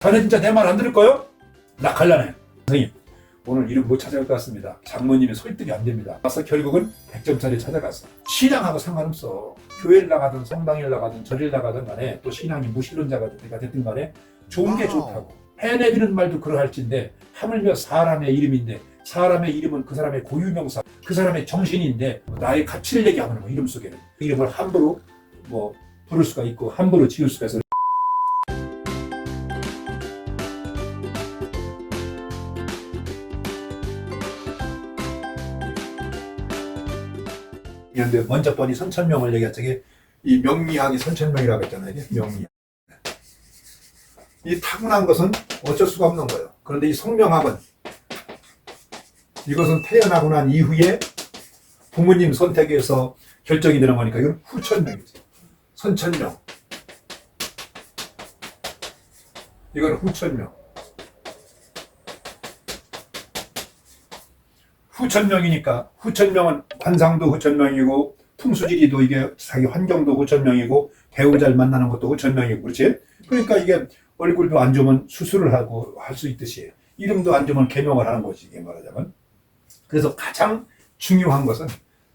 자네 진짜 내 말 안 들을 거요? 낙할라네. 선생님, 오늘 이름 못 찾아갈 것 같습니다. 장모님이 설득이 안 됩니다. 그래서 결국은 100점짜리 찾아갔어. 신앙하고 상관없어. 교회를 나가든 성당을 나가든 절을 나가든 간에 또 신앙이 무신론자가 됐든 간에 좋은 게 좋다고. 해내비는 말도 그러할진데 하물며 사람의 이름인데 사람의 이름은 그 사람의 고유명사, 그 사람의 정신인데 나의 가치를 얘기하는 거 이름 속에는. 그 이름을 함부로 부를 수가 있고 함부로 지을 수가 있어. 그런데 먼저 번이 선천명을 얘기했죠. 이 명리학이 선천명이라고 했잖아요. 명리학. 이 타고난 것은 어쩔 수가 없는 거예요. 그런데 이 성명학은 이것은 태어나고 난 이후에 부모님 선택에 의해서 결정이 되는 거니까 이건 후천명이죠. 선천명. 이건 후천명. 후천명이니까 후천명은 관상도 후천명이고 풍수지리도 이게 자기 환경도 후천명이고 배우자를 만나는 것도 후천명이고 그렇지? 그러니까 이게 얼굴도 안 좋으면 수술을 하고 할 수 있듯이 이름도 안 좋으면 개명을 하는 거지 이게 말하자면. 그래서 가장 중요한 것은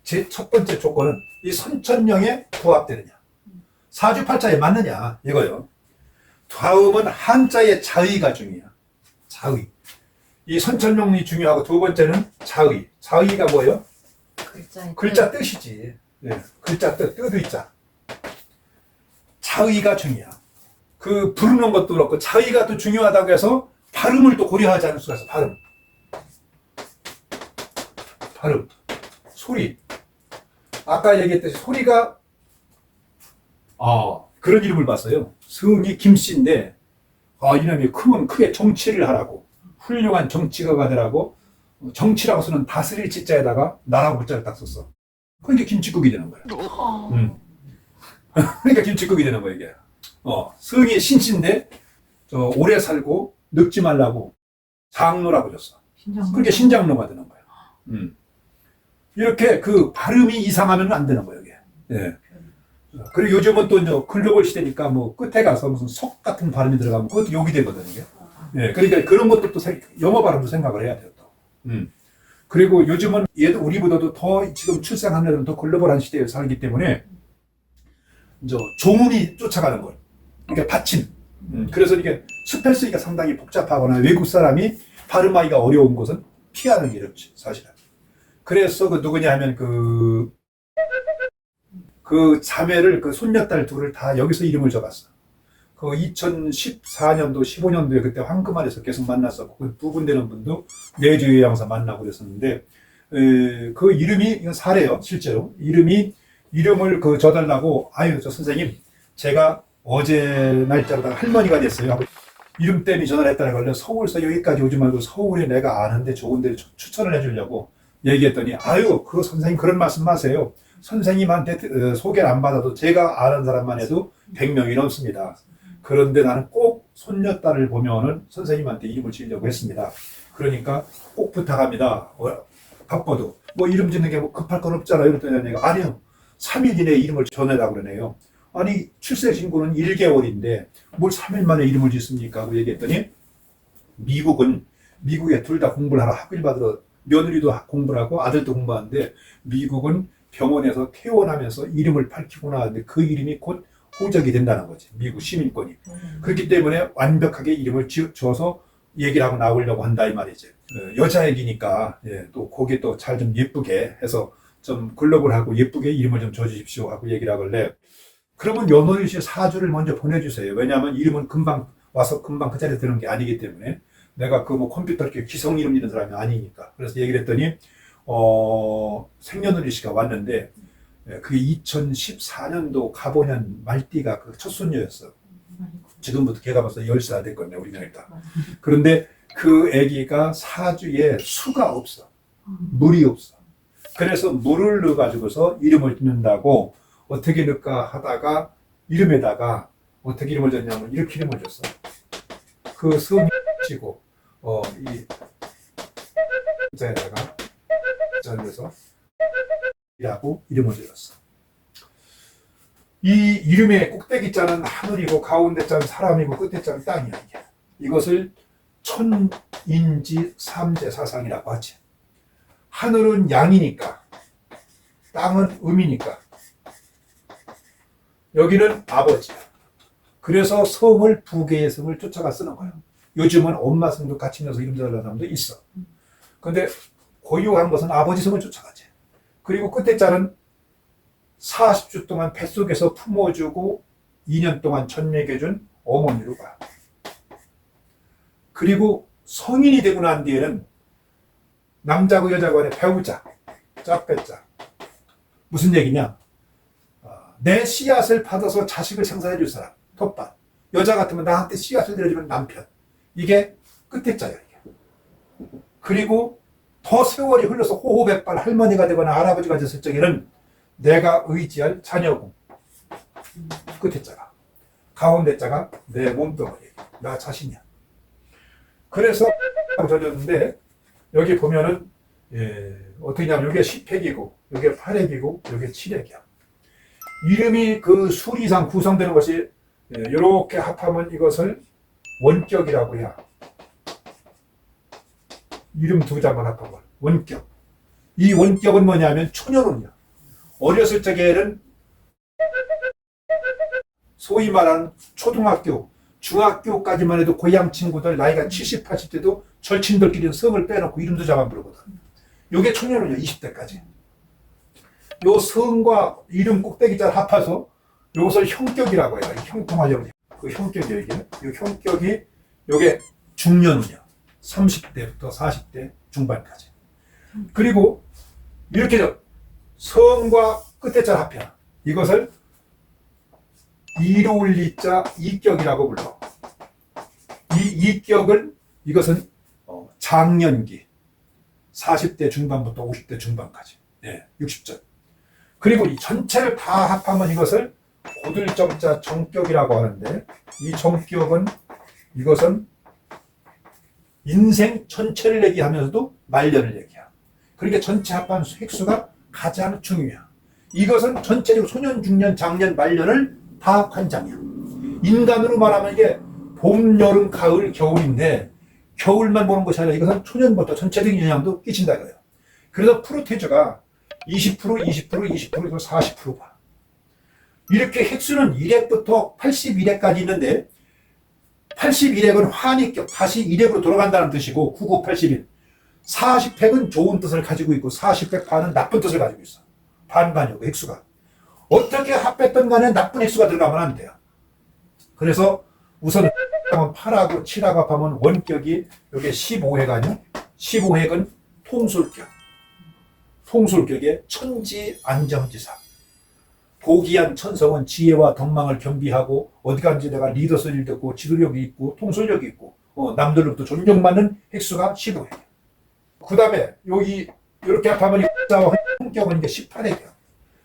제 첫 번째 조건은 이 선천명에 부합되느냐 사주팔자에 맞느냐 이거요. 다음은 한자의 자의가 중요해요. 자의. 이 선천명이 중요하고 두 번째는 자의. 자의가 뭐예요? 글자 뜻이지. 네. 글자 뜻, 뜻의자. 자의가 중요해. 그 부르는 것도 그렇고 자의가 또 중요하다고 해서 발음을 또 고려하지 않을 수가 있어. 발음. 소리. 아까 얘기했듯이 소리가 그런 이름을 봤어요. 성이 김씨인데 이름이 크면 크게 정치를 하라고. 훌륭한 정치가가 되라고 정치라고 쓰는 다스릴 지자에다가 나라고 글자를 딱 썼어. 그러니까 김치국이 되는 거야. 그러니까 김치국이 되는 거야 이게. 성이 신씨인데 오래 살고 늙지 말라고 장로라고 줬어. 그러니까 신장로가 되는 거야. 이렇게 그 발음이 이상하면 안 되는 거예요 이게. 예. 그리고 요즘은 또 이제 글로벌 시대니까 끝에 가서 무슨 속 같은 발음이 들어가면 그것도 욕이 되거든 이게. 예, 그러니까 그런 것도 또 영어 발음도 생각을 해야 돼요 또. 그리고 요즘은 얘도 우리보다도 더 지금 출생하는 애들은 더 글로벌한 시대에 살기 때문에 이제 조문이 쫓아가는 걸. 그러니까 받침. 그래서 이게 스펠 쓰기가 상당히 복잡하거나 외국 사람이 발음하기가 어려운 것은 피하는 게 좋지 사실은. 그래서 그 누구냐 하면 그 자매를 그 손녀딸 둘을 다 여기서 이름을 적었어. 그 2014년도, 15년도에 그때 황금알에서 계속 만났었고, 그 부분되는 분도 내주 요양사 만나고 그랬었는데, 그 이름이, 이건 사례요, 실제로. 이름을 줘달라고, 저 선생님, 제가 어제 날짜로다가 할머니가 됐어요. 하고 이름 때문에 전화를 했다는 걸로 서울서 여기까지 오지 말고 서울에 내가 아는데 좋은 데 추천을 해주려고 얘기했더니, 그 선생님 그런 말씀 마세요. 선생님한테 소개를 안 받아도 제가 아는 사람만 해도 100명이 넘습니다. 그런데 나는 꼭 손녀딸을 보면은 선생님한테 이름을 지으려고 했습니다. 그러니까 꼭 부탁합니다. 바빠도. 이름 짓는 게 급할 건 없잖아요. 이랬더니 내가 아니요. 3일 이내에 이름을 전해라고 그러네요. 아니, 출생신고는 1개월인데 뭘 3일 만에 이름을 짓습니까? 하고 얘기했더니 미국에 둘 다 공부를 하러 학위를 받으러 며느리도 공부를 하고 아들도 공부하는데 미국은 병원에서 퇴원하면서 이름을 밝히고 나왔는데 그 이름이 곧 호적이 된다는 거지. 미국 시민권이. 그렇기 때문에 완벽하게 이름을 지어서 얘기를 하고 나오려고 한다 이 말이지. 여자 얘기니까 또 거기에 또 잘 좀 예쁘게 해서 좀 글로벌하고 예쁘게 이름을 좀 줘주십시오 하고 얘기를 하길래 그러면 연호일 씨 사주를 먼저 보내주세요. 왜냐하면 이름은 금방 와서 금방 그 자리에 드는 게 아니기 때문에 내가 컴퓨터 이렇게 기성 이름 짓는 사람이 아니니까. 그래서 얘기를 했더니 생년월일 씨가 왔는데 그게 2014년도 가보년 말띠가 그 첫 손녀였어. 지금부터 걔가 벌써 10살 됐거든요, 우리 며느리가. 그런데 그 아기가 사주에 수가 없어. 물이 없어. 그래서 물을 넣어가지고서 이름을 짓는다고 어떻게 넣을까 하다가 이름에다가 어떻게 이름을 줬냐면 이렇게 이름을 줬어. 그 성이 치고 이 자에다가 자에서 이라고 이름을 지었어. 이 이름의 꼭대기 자는 하늘이고 가운데 자는 사람이고 끝에 자는 땅이야 이게. 이것을 천인지 삼재사상이라고 하지. 하늘은 양이니까, 땅은 음이니까, 여기는 아버지야. 그래서 성을 부계의 성을 쫓아가 쓰는 거야. 요즘은 엄마 성도 같이 넣어서 이름 달라는 사람도 있어. 근데 고유한 것은 아버지 성을 쫓아가지. 그리고 끝에 자는 40주 동안 뱃속에서 품어주고 2년 동안 젖먹여준 어머니로 가. 그리고 성인이 되고 난 뒤에는 남자고 여자고 간에 배우자, 짝배자. 무슨 얘기냐? 내 씨앗을 받아서 자식을 생산해 줄 사람, 텃밭. 여자 같으면 나한테 씨앗을 내려주면 남편. 이게 끝에 자야, 이게. 그리고 더 세월이 흘러서 호호백발 할머니가 되거나 할아버지가 됐을 적에는 내가 의지할 자녀고. 끝에 자가. 가운데 자가 내 몸뚱어리, 나 자신이야. 그래서 젖었는데 여기 보면은 어떻게 냐면 이게 10핵이고 이게 8핵이고 이게 7핵이야. 이름이 그 수리상 구성되는 것이 이렇게 합하면 이것을 원격이라고 해야. 이름 두 자만 합하면 원격. 이 원격은 뭐냐면 초년운이야. 어렸을 적에는 소위 말하는 초등학교, 중학교까지만 해도 고향 친구들 나이가 70, 80대도 절친들끼리는 성을 빼놓고 이름도 자만 부르거든. 요게 초년운이야, 20대까지. 요 성과 이름 꼭대기자를 합해서 요것을 형격이라고 해요. 형통하려고. 그 형격이에요, 이게. 요 형격이 요게 중년운이야. 30대부터 40대 중반까지. 그리고 이렇게 성과 끝에 자 합해. 이것을 이로 올리자 이격이라고 불러. 이 이격은 이것은 장년기. 40대 중반부터 50대 중반까지. 60전. 그리고 이 전체를 다 합하면 이것을 고들정자 정격이라고 하는데, 이 정격은 이것은 인생 전체를 얘기하면서도 말년을 얘기야. 그러니까 전체 합한 획수가 가장 중요해. 이것은 전체적으로 소년, 중년, 장년, 말년을 다 관장이야. 인간으로 말하면 이게 봄, 여름, 가을, 겨울인데 겨울만 보는 것이 아니라 이것은 초년부터 전체적인 영향도 끼친다 이거예요. 그래서 프로테이저가 20%, 20%, 20%, 40% 봐. 이렇게 획수는 1핵부터 81핵까지 있는데 81핵은 환희격, 다시 1핵으로 돌아간다는 뜻이고 9981. 40핵은 좋은 뜻을 가지고 있고 40핵 반은 나쁜 뜻을 가지고 있어. 반반이고 획수가. 어떻게 합했던 간에 나쁜 획수가 들어가면 안 돼요. 그래서 우선 8하고 7하고 합하면 원격이 여기 15핵 아니야? 15핵은 통솔격. 통솔격의 천지 안정지사. 고귀한 천성은 지혜와 덕망을 겸비하고 어디 간지 내가 리더십이 있고 지도력이 있고 통솔력이 있고 남들로부터 존경받는 획수가 15핵. 그 다음에 여기 이렇게 합하면 성격은 이게 18핵이야.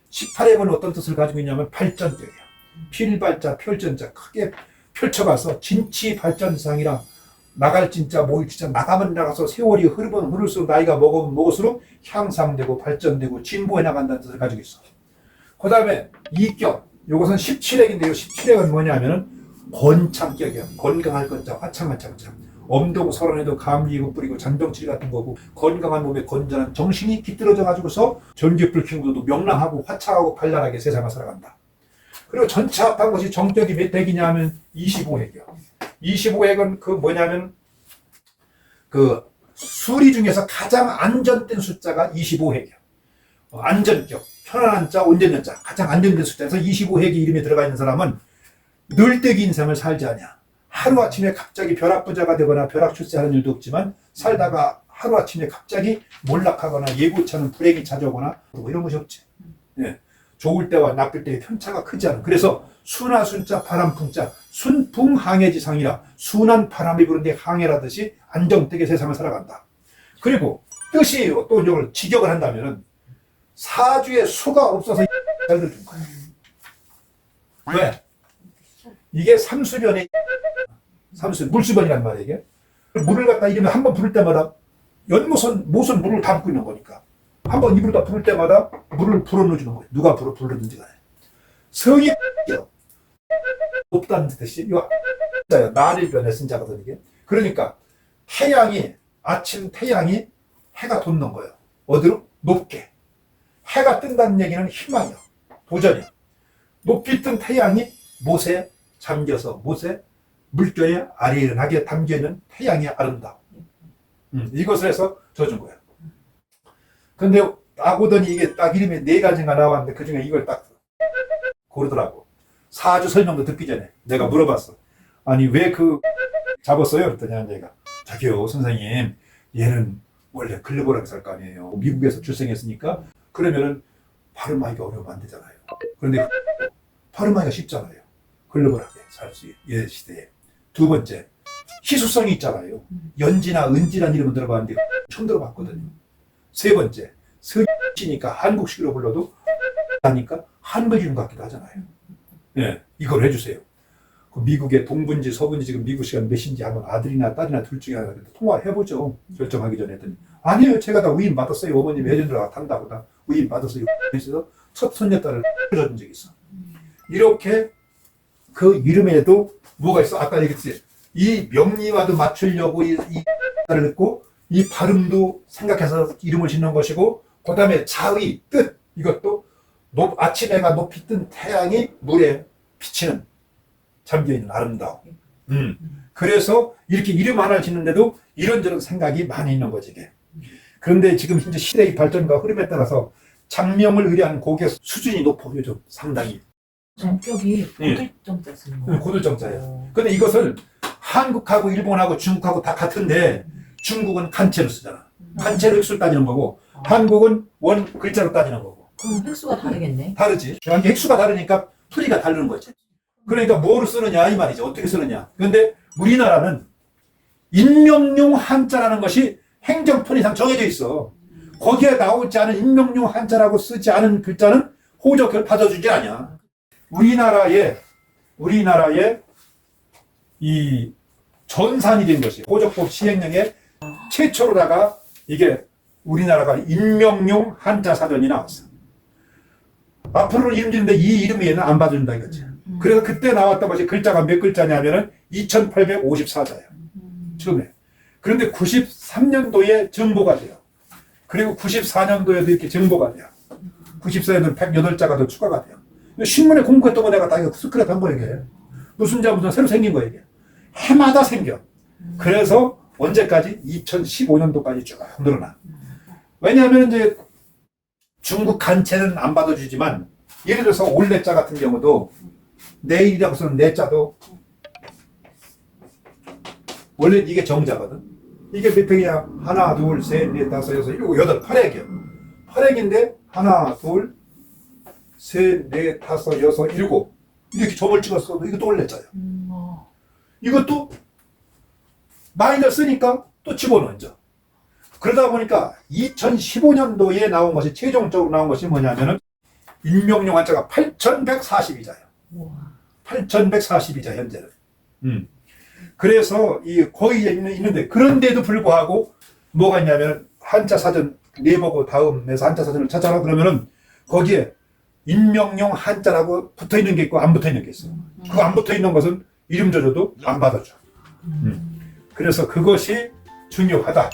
18핵은 어떤 뜻을 가지고 있냐면 발전격이야. 필발자, 펼전자 크게 펼쳐가서 진치 발전상이랑 나갈 진짜 모일 진짜 나가면 나가서 세월이 흐르면 흐를수록 나이가 먹으면 먹을수록 향상되고 발전되고 진보해 나간다는 뜻을 가지고 있어. 그 다음에 이격, 이것은 17핵인데요. 17핵은 뭐냐면은 건창격이야. 건강할 건자, 화창한 창자. 엄동 설원에도 감리고 뿌리고 잔병치리 같은 거고, 건강한 몸에 건전한 정신이 깃들어져 가지고서 전기불 켜고도 명랑하고 화창하고 발랄하게 세상을 살아간다. 그리고 전체 합한 것이 정격이 몇 핵이냐 하면 25핵이야. 25핵은 그 뭐냐면 그 수리 중에서 가장 안전된 숫자가 25핵이야. 안전격, 편안한 자, 온전한 자, 가장 안전된 숫자에서 25핵이 이름에 들어가 있는 사람은 늘때기 인생을 살지 않냐. 하루아침에 갑자기 벼락부자가 되거나 벼락출세하는 일도 없지만 살다가 하루아침에 갑자기 몰락하거나 예고치 않은 불행이 찾아오거나 뭐 이런 것이 없지. 좋을 때와 나쁠 때의 편차가 크지 않은. 그래서 순하순자 바람풍자 순풍항해지상이라 순한 바람이 부는데 항해라듯이 안정되게 세상을 살아간다. 그리고 뜻이 또 이걸 직역을 한다면은 사주에 수가 없어서 잘들 준 거야. 왜? 이게 삼수변의 물수변이란 말이야. 이게 물을 갖다 이러면 한 번 부를 때마다 연못은 못은 물을 담고 있는 거니까 한 번 입으로 다 부를 때마다 물을 불어넣어주는 거예요. 누가 불어넣든지 간에. 성이 높다는 뜻이 이거 나를 변해쓴 자거든 이게. 그러니까 태양이 아침 태양이 해가 돋는 거예요. 어디로? 높게. 해가 뜬다는 얘기는 희망이요. 도전이요. 높이 뜬 태양이 못에 잠겨서 못에 물결에 아리랑하게 담겨있는 태양의 아름다움. 이것을 해서 져준 거예요. 근데 딱 오더니 이게 딱 이름이 4가지가 나왔는데 그 중에 이걸 딱 고르더라고. 4주 설명도 듣기 전에 내가 물어봤어. 아니 왜 그 잡았어요? 그랬더니 얘가 저기요 선생님 얘는 원래 글로벌하게 살 거 아니에요. 미국에서 출생했으니까 그러면은 발음하기가 어려우면 안 되잖아요. 그런데 발음하기가 쉽잖아요. 글로벌하게 살 수 있는 시대에. 두 번째 희소성이 있잖아요. 연지나 은지라는 이름은 들어봤는데 처음 들어봤거든요. 세 번째 서씨니까 한국식으로 불러도 하니까 한글 이름 같기도 하잖아요. 예, 이걸 해주세요. 그 미국의 동부인지 서부인지 지금 미국 시간 몇인지 한번 아들이나 딸이나 둘 중에 하나 통화를 해보죠. 결정하기 전에 했더니 아니에요. 제가 다 위임 받았어요. 어머님 예전에 탄다고 다 위임 받았어요. 그래서 첫 손녀딸을 해준 적이 있어. 이렇게 그 이름에도 뭐가 있어? 아까 얘기했지. 이 명리와도 맞추려고 이 딸을 넣고 이 발음도 생각해서 이름을 짓는 것이고 그 다음에 자의, 뜻 이것도 아침 해가 높이 뜬 태양이 물에 비치는 잠겨있는 아름다움. 그래서 이렇게 이름 하나를 짓는데도 이런저런 생각이 많이 있는 거지 이게. 그런데 지금 현재 시대의 발전과 흐름에 따라서 장명을 의뢰하는 곡의 수준이 높아 요즘 상당히. 성격이 고들정자 쓰는 거예요. 고들정자예요. 근데 이것을 한국하고 일본하고 중국하고 다 같은데 중국은 간체로 쓰잖아. 간체로 획수를 따지는 거고 한국은 원 글자로 따지는 거고. 그럼 획수가 다르겠네. 다르지. 그러니까 획수가 다르니까 풀이가 다르는 거지. 그러니까 뭐를 쓰느냐 이 말이죠. 어떻게 쓰느냐. 그런데 우리나라는 인명용 한자라는 것이 행정편 이상 정해져 있어. 거기에 나오지 않은 인명용 한자라고 쓰지 않은 글자는 호적을 받아주지 않냐. 우리나라의 이 전산이 된 것이 호적법 시행령에 최초로다가 이게 우리나라가 인명용 한자 사전이 나왔어. 앞으로는 이름 짓는데 이 이름에는 안 받아준다 이거지. 그래서 그때 나왔던 것이 글자가 몇 글자냐면은 2854자예요. 처음에. 그런데 93년도에 정보가 돼요. 그리고 94년도에도 이렇게 정보가 돼요. 94년도는 108자가 더 추가가 돼요. 신문에 공부했던 거 내가 다 이거 스크랩 한 거예요, 이게. 무슨 새로 생긴 거예요, 이게. 해마다 생겨. 그래서 언제까지? 2015년도까지 쭉 늘어나. 왜냐하면 이제 중국 간체는 안 받아주지만 예를 들어서 올레자 같은 경우도 내일이라고 쓰는 내자도 원래 이게 정자거든. 이게 몇 획이야? 하나, 둘, 셋, 넷, 다섯, 여섯, 일곱, 여덟, 8획이야. 8획인데 하나, 둘, 셋, 넷, 다섯, 여섯, 일곱 이렇게 점을 찍었어도 이것도 올레자야. 이것도 마이너 쓰니까 또 집어넣죠. 그러다 보니까 2015년도에 나온 것이 최종적으로 나온 것이 뭐냐면은 인명용 한자가 8142자예요. 8142자 현재는. 그래서 이 거의 있는데 그런데도 불구하고 뭐가 있냐면 한자 사전 네보고 다음에서 한자 사전을 찾아라 그러면은 거기에 인명용 한자라고 붙어 있는 게 있고 안 붙어 있는 게 있어. 그 안 붙어 있는 것은 이름 줘도 안 받아줘. 그래서 그것이 중요하다.